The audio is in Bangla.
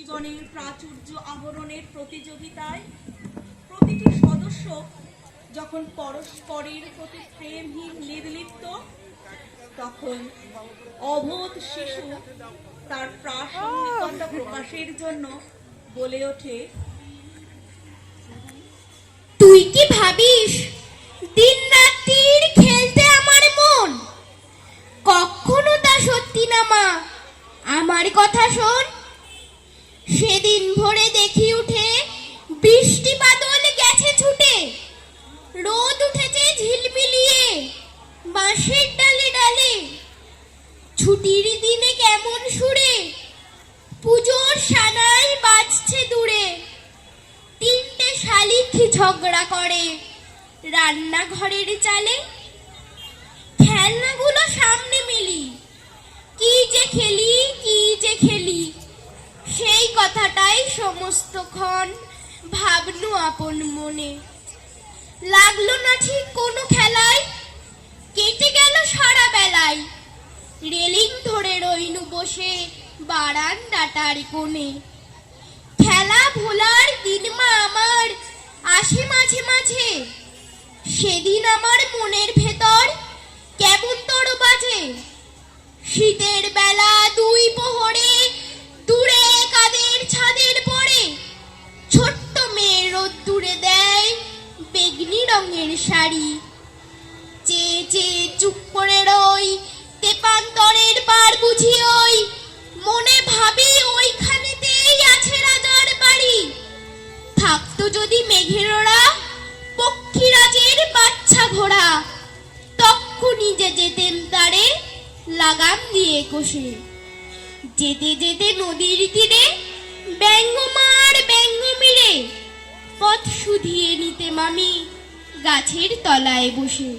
পুরুষগণের প্রাচুর্য আবরণের প্রতিযোগিতায় প্রতিটি সদস্য যখন পরস্পরের প্রতি প্রেমহীন নির্লিপ্ত, তখন অবোধ শিশু তার প্রাসঙ্গিকতা প্রকাশের জন্য বলে ওঠে, তুই কি ভাবিস দিন রাত্রির খেলতে আমার মন? কখনো তা সত্যি না মা, আমার কথা শোন। সেদিন ভোরে দেখি উঠে বৃষ্টি বাদল গেছে ছুটে, রোদ উঠেছে ঝিলমিলিয়ে বাঁশের ডালে ডালে। ছুটির দিনে কেমন সুরে পুজোর সানাই বাজছে দূরে। তিনটে শালিক ঝগড়া করে রান্নাঘরের চালে। খেলনাগুলো সামনে মিলি, কি যে খেলি কি যে খেলি, সেই কথাটাই সমস্তক্ষণ ভাবনু আপন মনে। লাগলো না ঠিক কোনো খেলায়, কেটে গেল সারা বেলায়। রেলিং ধরে রইনু বসে বারান্দাটার কোণে। খেলা ভোলার দিন মা আমার আসে মাঝে মাঝে। সেদিন আমার মনের ভেতর কেমন তোর বাজে। শীতের বেলা দুই পোহরে দূরে কাদের ছাদের পরে ছোট্ট মেয়ে রোদ্দুরে দেয় বেগনি রঙের শাড়ি। চেয়ে চেয়ে চুপ করে রই তেপান্তরের বার বুঝি ওই। মনে ভাবি ওইখানেতেই আছে রাজার বাড়ি। থাকতো যদি মেঘের ওরা পক্ষীরাজের বাচ্চা ঘোড়া, তক্ষুনি যে যেতেম তারে লাগাম দিয়ে কষে। যেতে যেতে নদীর তীরে ব্যঙ্গ মার ব্যঙ্গ মিরে পথ শুধিয়ে নিতে মামি গাছের তলায় বসে।